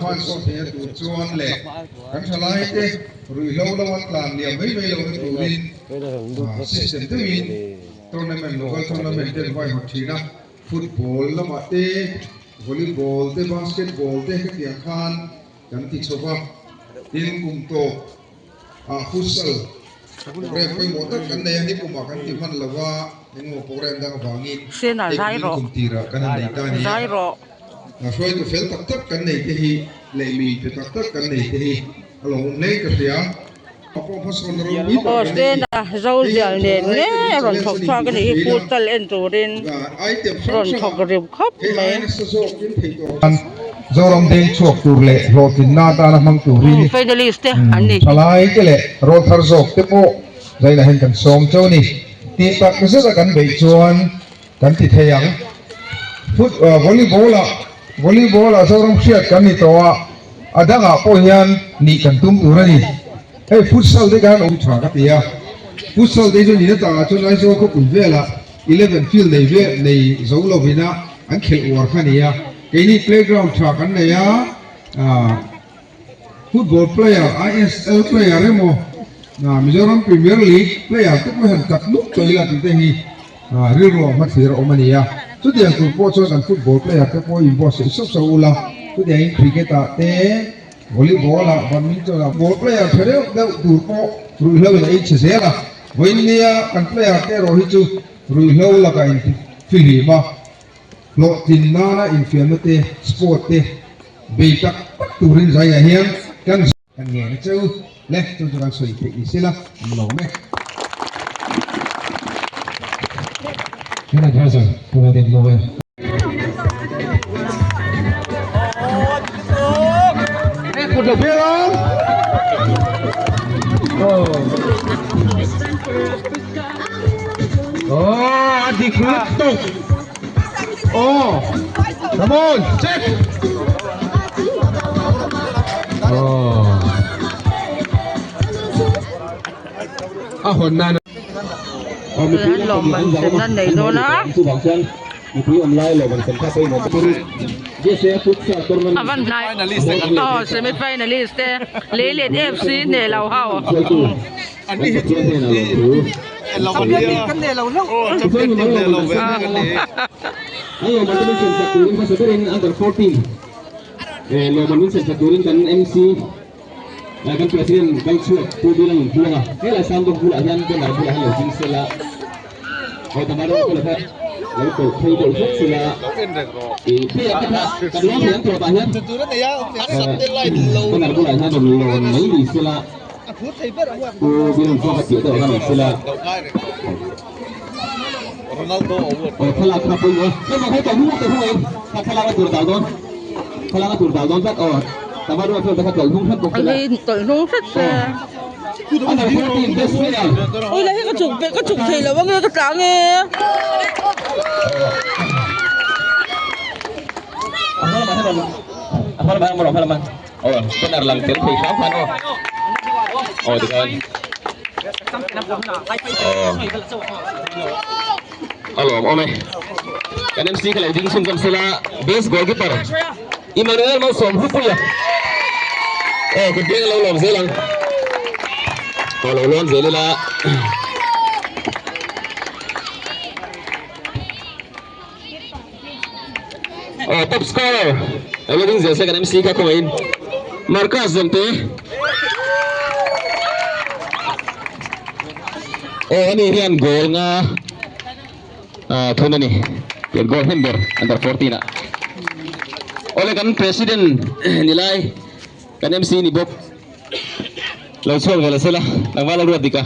Phan so thế tụ chuan lệ kan thalai te rui lo lo an tlan liam mai mai lo turin system te win tournament local tournament te vai hot thina football lama te volleyball te basketball te kian khan kan ti chowa in kum to futsal program pe mo ta kan nei ani kuma kan ti man lawa ngo program dang bangin sena zai ro tira kan nei ta ni zai ro na soi tu fel tak tak kan nei te hi le mi te tak tak kan nei te hi along nei ka sia apo phasol ro mi o sena zol jal ne ne ron thok tha kan hi putal en turin ron thok rim khap me zorom deng chok tur le rotin na ta na mang turin finalist ani thalai ke le ro thar jok te po zaina hen kan som choni ti tak ka sa kan bei chuan kan ti theyang volleyball a zorom hriat kan ni towa adanga po hian ni kan tum turani hey futsal de kan om tha ka tia futsal de jo ni ta chu nai zo ko kun vela 11 field nei ve nei zo lo vina an khel war khania ke ni playground tha kan ne ya football player ISL player remo na Mizoram Premier League player te ko han kat luk toila ti te hi rilro ma thira omania tu dia tu po cho kan football player te po in boss so so ula tu dia in cricket te volleyball la badminton la ball player thare da tu po rui lo la ich se la voinia kan player te ro hi chu rui lo la ka in fili ma lo tin na na in fiamate sport te be tak turin zai hian kan nge chu le tu tu kan soi te isila lo me Kena jasa, kena di luar. Kuda bilang. Adik letuk. Come on, check. Ahon nana. lom ban sen nan nei do na avan finalist semi finalist le le FC ne lau hao ani lo kan ne lo lo ayo mantin sen saturin pa saturin under 14 lo mantin saturin kan MC kan presiden kan suat tu bilang pula kela sambung pula yang benar pula hayo jing sela tamaro pula kan lalu tu thay đổi rất sila thì bây giờ kan lo yang tu banyak tuturan ya sabte lain lo benar pula yang dulu mai di sila tu bilang pula kecil tu kan sila Ronaldo kalau apa pun kan mau tahu tu pun kalau tu Ronaldo kalau tu Ronaldo tak Tama doon sa taga tolong sa bukla. Ay, tolong sa. Ano yung team best player? Uy, lahi ka chuk thila wag ka tangi. Apa naman? Oh, benar lang sila sa isang fan. Oh, dikan. Halo, ome. Kan MC kalau dingsung kan sila base goalkeeper. Emmanuel Masom Hupuya. Kedeng lawan Zealand. Kalau lawan Zealand top scorer. Lalu ding Zealand kan MC ka kumain. Marcus Zante. Ini rian gol nga. Thuna ni. Yan gol member under 14 na. Oleh kan presiden nilai kan MC ni Bob langsung kalau salah nang wala ruat dika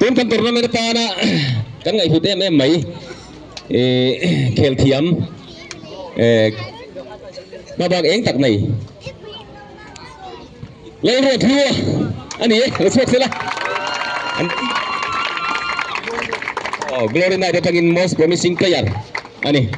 tim kan turnamen ta na kan ngai hute mai khel thiam babak eng tak nai lai ruat thua ani langsung salah Glory Night datangin most promising player ani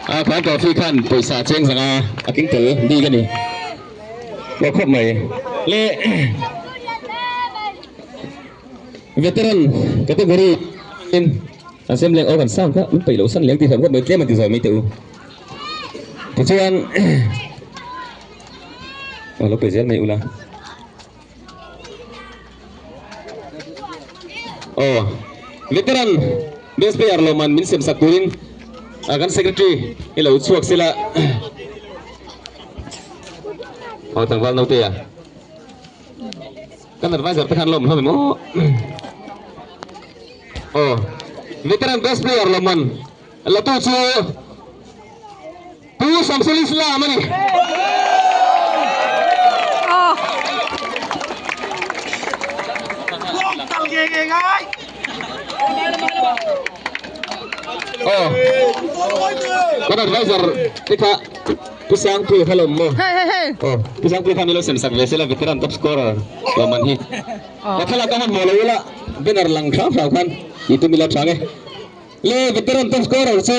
kan trophy kan paisa cheng sanga aking ter di kan ni lo khop mai le veteran kategori xem leng ở gần sang các phải lỗ sân leng thì phải có mấy cái mà từ rồi mới tự thì cho anh lúc bây giờ mày ula veteran best player Loman min sem sakurin akan secretary ilo suak sila tanggal nau ya kan advisor tekan lom home mo veteran best player Loman latu su tu Samsul Islam ni kan advisor teka pusang tu kalau mo pusang tu kami lo sem sak vesela veteran top scorer Loman hi kalau kawan mo wala benar lang kham kan itu mila change le veteran top scorer so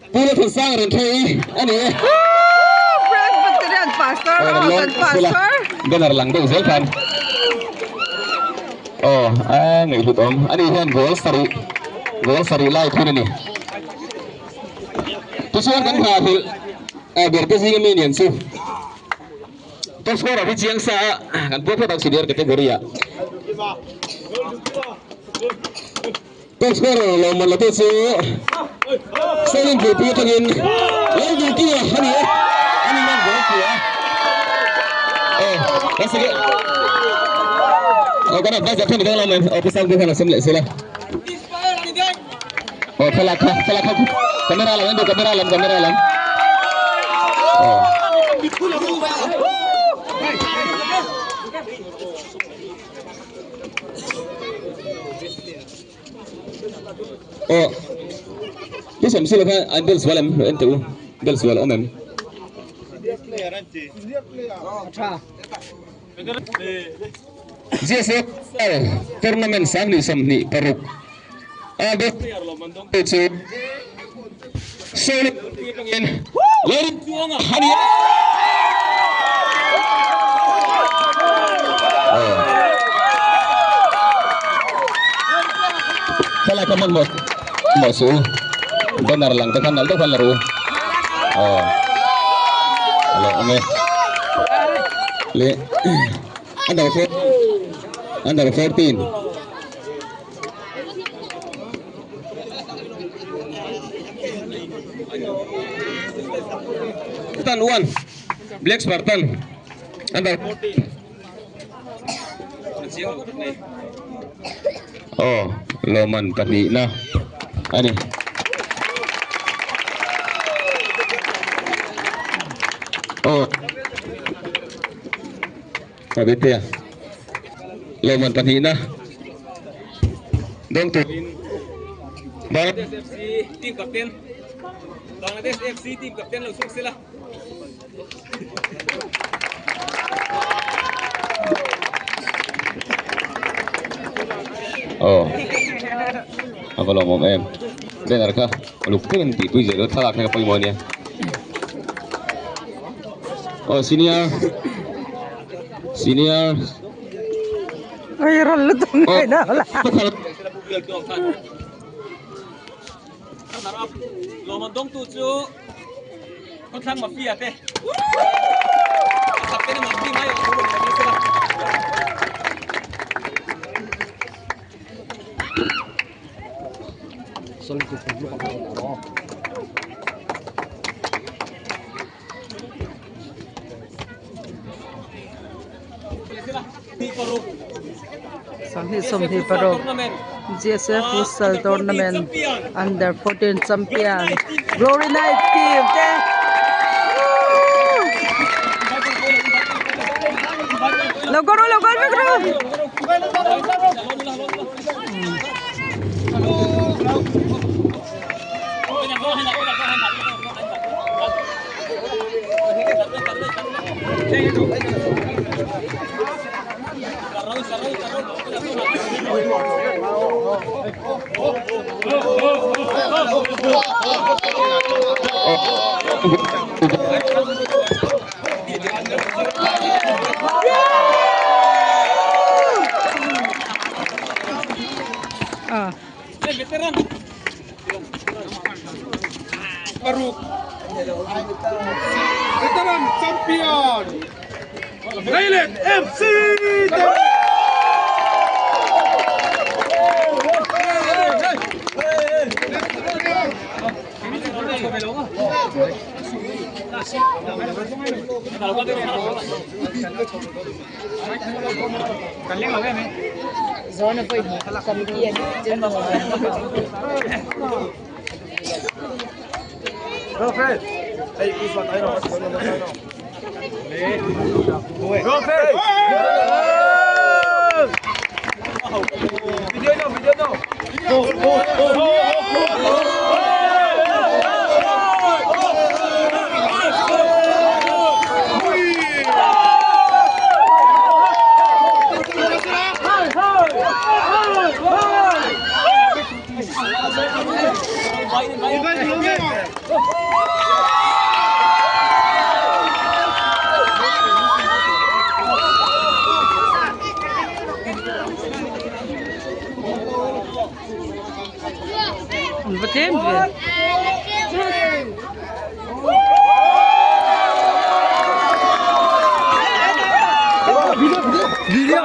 pula pusang ren thei ani Presbyterian pastor benar lang tu zel kan ngai lut om ani hian gol sari lai thun ni tusuan kan ha hil berte sing minion su top scorer di chiang sa kan po tak senior kategori ya top scorer Loman latu su selin pu tangin lagi kia hani man gol kia kasih kan ada jatuh di dalam pisang tu kan semlek sila kelak kamera alam bisa sila kan ambil soalan ente ambil soalan omem JSF turnamen sangli samni peruk ada itu sulit lari hari salah kaman masuk benar lang tekan alto kan laru halo ame le under 14 Spartan 1 Black Spartan under 14 Loman tadi nah ani kabete ya Loman tadi nah dong tu Bangladesh FC tim kapten Bangladesh FC tim kapten langsung sila apa lo mau em dengar kah lupa nanti tu je lo talak nak apa imannya senior ay rallo tu ngai dah lah Loman dong tu cu kontang mafia teh kapten mafia mai aku lagi sila Somhi Parok JSF Futsal Tournament Under 14 Champion Glory Night Team Logoro veteran. Baruk. Veteran champion. Raylet FC. Zona foi comedian general. Go Fred. Hey, please what I know. Go Fred. Video no. Betul. Video.